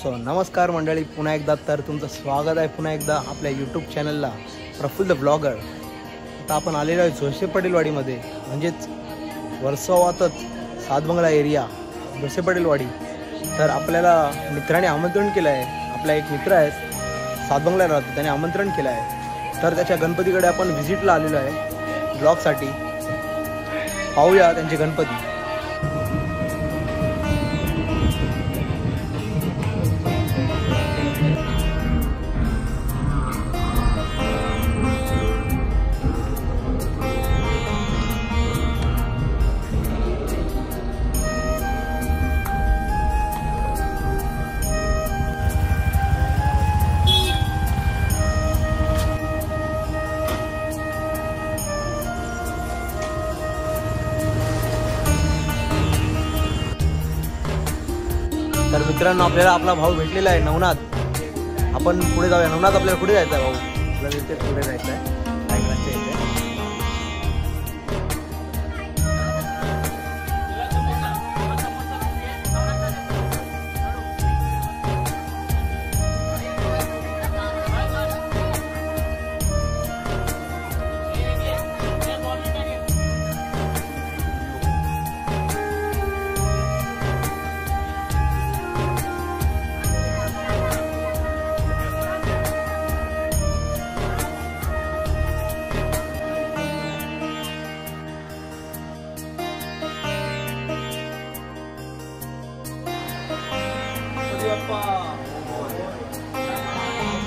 नमस्कार मंडळी, पुन्हा एकदा तर तुमचं स्वागत आहे पुन्हा एकदा आपल्या यूट्यूब चॅनलला प्रफुल्ल ब्लॉगर। आता आपण आलेलो आहे जोसे पटेलवाडीमध्ये, म्हणजेच वर्सोवातच सातबंगला एरिया जोसे पटेलवाडी। तर आपल्याला मित्राने आमंत्रण केलं आहे, आपला एक मित्र आहे सातबंगला राहतो, त्याने आमंत्रण केलं आहे। तर त्याच्या गणपतीकडे आपण व्हिजिटला आलेलो आहे ब्लॉगसाठी। पाहूया त्यांचे गणपती। तर मित्रांनो, आपल्याला आपला भाऊ भेटलेला आहे नवनाथ। आपण पुढे जाऊया। नवनाथ, आपल्याला कुठे जायचं आहे भाऊ? आपल्याला इथे पुढे जायचं आहे रायगडाच्या इथे।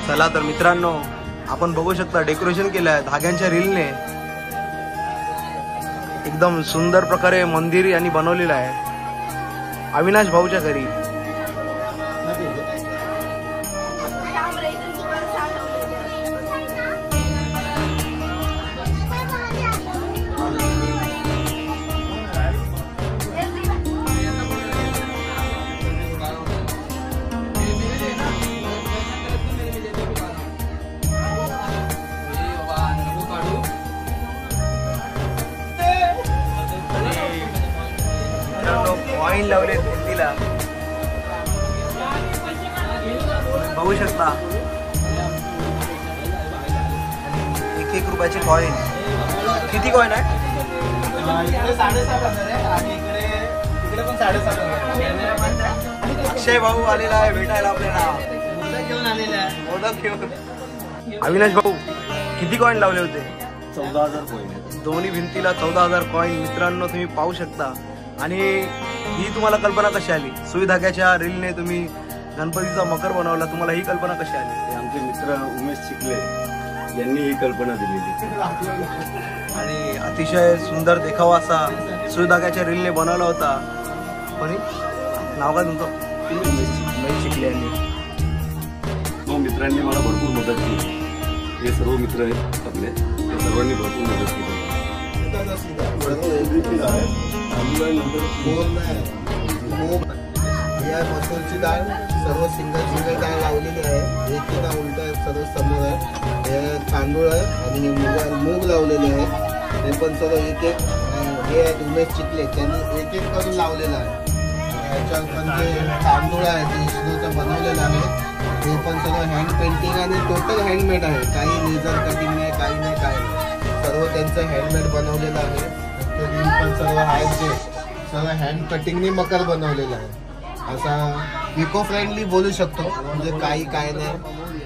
चला तर मित्रांनो, आपण बघू शकता डेकोरेशन केलं आहे धाग्यांच्या रीलने। एकदम सुंदर प्रकारे मंदिर यांनी बनवलेलं आहे अविनाश भाऊच्या घरी। कॉइन लावले भिंतीला, बघू शकता। 1-1 रुपयाचे कॉइन। किती कॉइन आहे? इकडे 7,500 आहे आणि इकडे पण 7,500। अक्षय भाऊ आलेला आहे भेटायला आपल्याला, मोदक घेऊन आलेला आहे। मोदक घेऊन। अविनाश भाऊ, किती कॉइन लावले होते? 14,000 कॉइन। दोन्ही भिंतीला 14,000 कॉइन। मित्रांनो, तुम्ही पाहू शकता। आणि ही तुम्हाला कल्पना कशी आली? सुई धाग्याच्या रीलने तुम्ही गणपतीचा मकर बनवला, तुम्हाला ही कल्पना कशी आली? आमचे मित्र उमेश चिखले यांनी ही कल्पना दिलेली आणि अतिशय सुंदर देखावा असा सुई धाग्याच्या रीलने बनवला होता। कोणी नाव काय तुमचं? उमेश चिखले यांनी। तो मित्रांनी मला भरपूर मदत केली। हे सर्व मित्र आहेत आपले, ते सर्वांनी भरपूर मदत केली। मसूरची डाळ सर्व सिंगल डाळ लावलेली आहे। एक ना उलट सर्व समोर आहे। हे तांदूळ आहे आणि मूग लावलेले आहे। हे पण सर्व एक हे आहेत उमेश चिखले, त्यांनी एक करून लावलेलं आहे। याच्यावर पण जे तांदूळ आहे ते इस्रोचं बनवलेलं आहे। हे पण सर्व हँड पेंटिंग आणि टोटल हँडमेड आहे। काही लेझर कटिंग नाही, काही नाही, काही नाही, सर्व त्यांचं हँडमेड बनवलेलं आहे। पण सर्व आहेत जे सर्व हँड कटिंगनी मकर बनवलेला आहे। असा इको फ्रेंडली बोलू शकतो, म्हणजे काही काय नाही,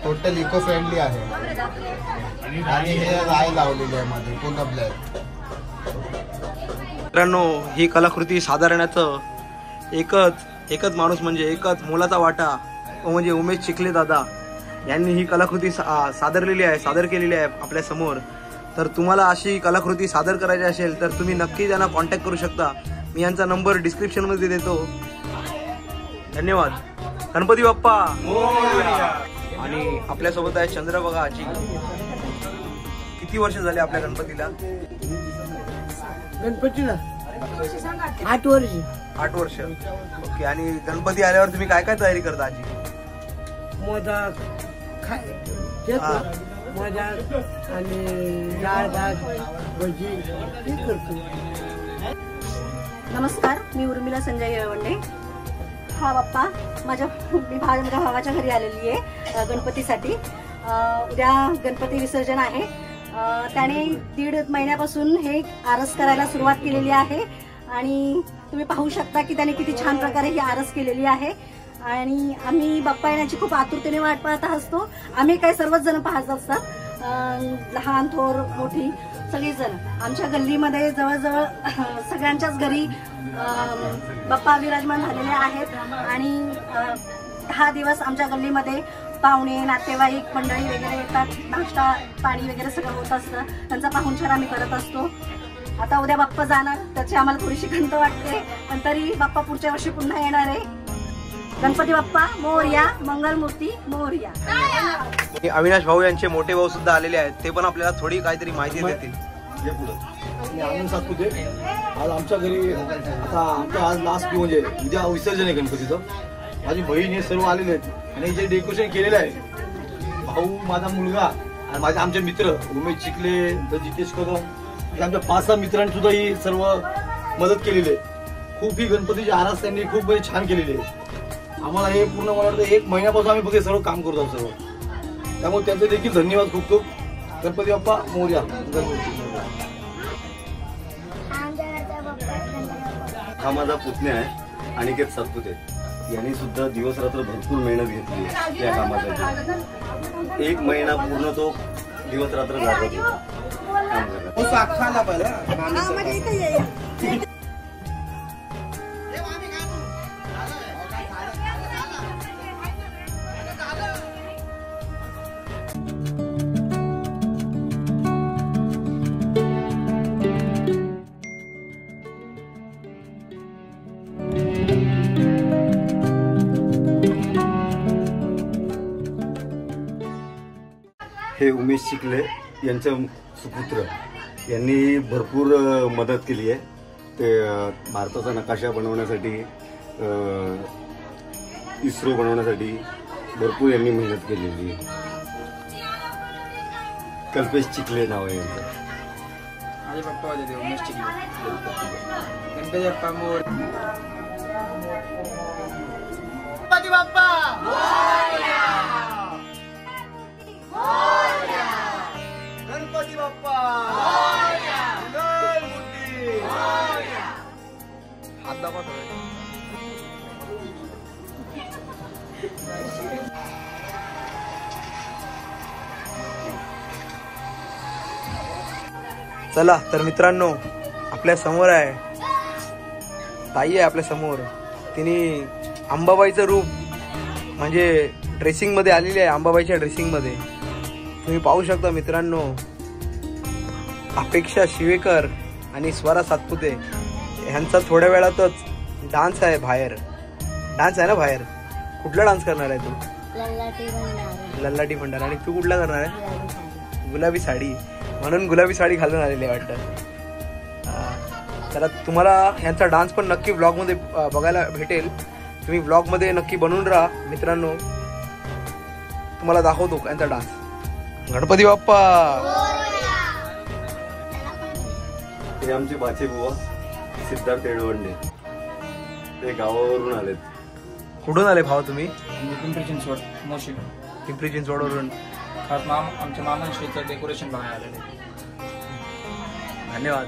टोटल इको फ्रेंडली आहे। आणि हे राय लावलेली आहे मध्ये पूर्ण ब्लॅक। मित्रांनो, ही कलाकृती सादरण्याचं एकच माणूस, म्हणजे एकच मोलाचा वाटा, म्हणजे उमेश चिखले दादा यांनी ही कलाकृती सादर केलेली आहे आपल्या समोर। तर तुम्हाला अशी कलाकृती सादर करायची असेल तर तुम्ही नक्की त्यांना कॉन्टॅक्ट करू शकता। मी यांचा नंबर डिस्क्रिप्शन मध्ये देतो। धन्यवाद। गणपती बाप्पा। आणि आपल्यासोबत आहे चंद्र बघा आजी। किती वर्ष झाले आपल्या गणपतीला? गणपतीला 8 वर्ष। 8 वर्ष, ओके। आणि गणपती आल्यावर तुम्ही काय काय तयारी करता आजी? मोदक मोदक आणि डाळ भात भजी हे करतो। नमस्कार, मी उर्मिला संजय येळवंडे। हा बाप्पा मी माझ्या भावाच्या घरी आलेली आहे गणपतीसाठी. उद्या गणपती विसर्जन आहे. त्याने 1.5 महिन्यापासून हे आरस करायला सुरुवात केलेली आहे आणि तुम्ही पाहू शकता की त्याने किती छान प्रकारे ही आरस केलेली आहे. आणि आम्ही बाप्पा येण्याची खूप आतुरतेने वाट पाहत असतो. आम्ही काय सर्वच जण पाहत असतात, लहान थोर मोठी सगळीच जण. आमच्या गल्लीमध्ये जवळजवळ सगळ्यांच्याच घरी बाप्पा विराजमान झालेले आहेत आणि 10 दिवस आमच्या गल्लीमध्ये पाहुणे नातेवाईक मंडळी वगैरे येतात. नाश्ता पाणी वगैरे सगळं होत असतं. त्यांचा पाहुणचार आम्ही करत असतो. आता उद्या बाप्पा जाणार, त्याची आम्हाला थोडीशी खंत वाटते, पण तरी बाप्पा पुढच्या वर्षी पुन्हा येणार आहे. गणपती बाप्पा मोरया, मंगलमूर्ती मोरया. अविनाश भाऊ यांचे मोठे भाऊ सुद्धा आलेले आहेत, ते पण आपल्याला थोडी काहीतरी माहिती देतील. मी आनंद सातपुते. आज आमच्या घरी आता आमचं आज लास्ट म्हणजे उद्या विसर्जन आहे गणपतीचं. माझी बहीण हे सर्व आलेले आहेत आणि जे डेकोरेशन केलेलं आहे, भाऊ, माझा मुलगा आणि माझे आमचे मित्र उमेश चिखले, जितेश कदम, आमच्या 5-6 मित्रांनी सुद्धा ही सर्व मदत केलेली आहे. खूप ही गणपतीची आरास त्यांनी खूप छान केलेली आहे. आम्हाला हे पूर्ण मला वाटतं 1 महिन्यापासून आम्ही बघे सर्व काम करतो सर्व. त्यामुळे त्यांचे देखील धन्यवाद खूप खूप. गणपती बाप्पा मोरया. हा माझा पुतण्या आहे अनिकेत सातपुते. यांनी सुद्धा दिवस रात्र भरपूर मेहनत घेतली आहे त्या कामासाठी. 1 महिना पूर्ण तो दिवस रात्र जागत होता काम करत. हे उमेश चिखले यांचे सुपुत्र यांनी भरपूर मदत केली आहे. ते भारताचा नकाशा बनवण्यासाठी, इस्रो बनवण्यासाठी भरपूर यांनी मेहनत केलेली आहे. कल्पेश चिखले नाव आहे यांचं. माझे पप्पा होते उमेश चिखले. गणपती बाप्पा मोर. गणपती बाप्पा गणपती बाप्पा हात दाखवा. चला तर मित्रांनो, आपल्या समोर आहे ताई आहे आपल्या समोर. तिने अंबाबाईचं रूप म्हणजे ड्रेसिंग मध्ये आलेली आहे. अंबाबाईच्या ड्रेसिंग मध्ये तुम्ही पाहू शकता मित्रांनो. अपेक्षा शिवेकर आणि स्वरा सातपुते ह्यांचा थोड्या वेळातच डान्स आहे बाहेर. डान्स आहे ना बाहेर? कुठला डान्स करणार आहे तू? लल्लाटी भंडारा. आणि तू कुठला करणार आहे? गुलाबी साडी. म्हणून गुलाबी साडी घालून आलेली आहे वाटतं. तर तुम्हाला ह्यांचा डान्स पण नक्की ब्लॉग मध्ये बघायला भेटेल. तुम्ही ब्लॉग मध्ये नक्की बनवून राहा मित्रांनो. तुम्हाला दाखवतो यांचा डान्स. गणपती बाप्पा. हे आमचे बाचे बुवा सिद्धार्थ येळवंडे. ते गावावरून आलेत. कुठून आले भाऊ तुम्ही? पिंपरी चिंचवड मोशी. पिंपरी चिंचवडवरून. खास आमच्या मामांशीचं डेकोरेशन बघायला आलेले. धन्यवाद.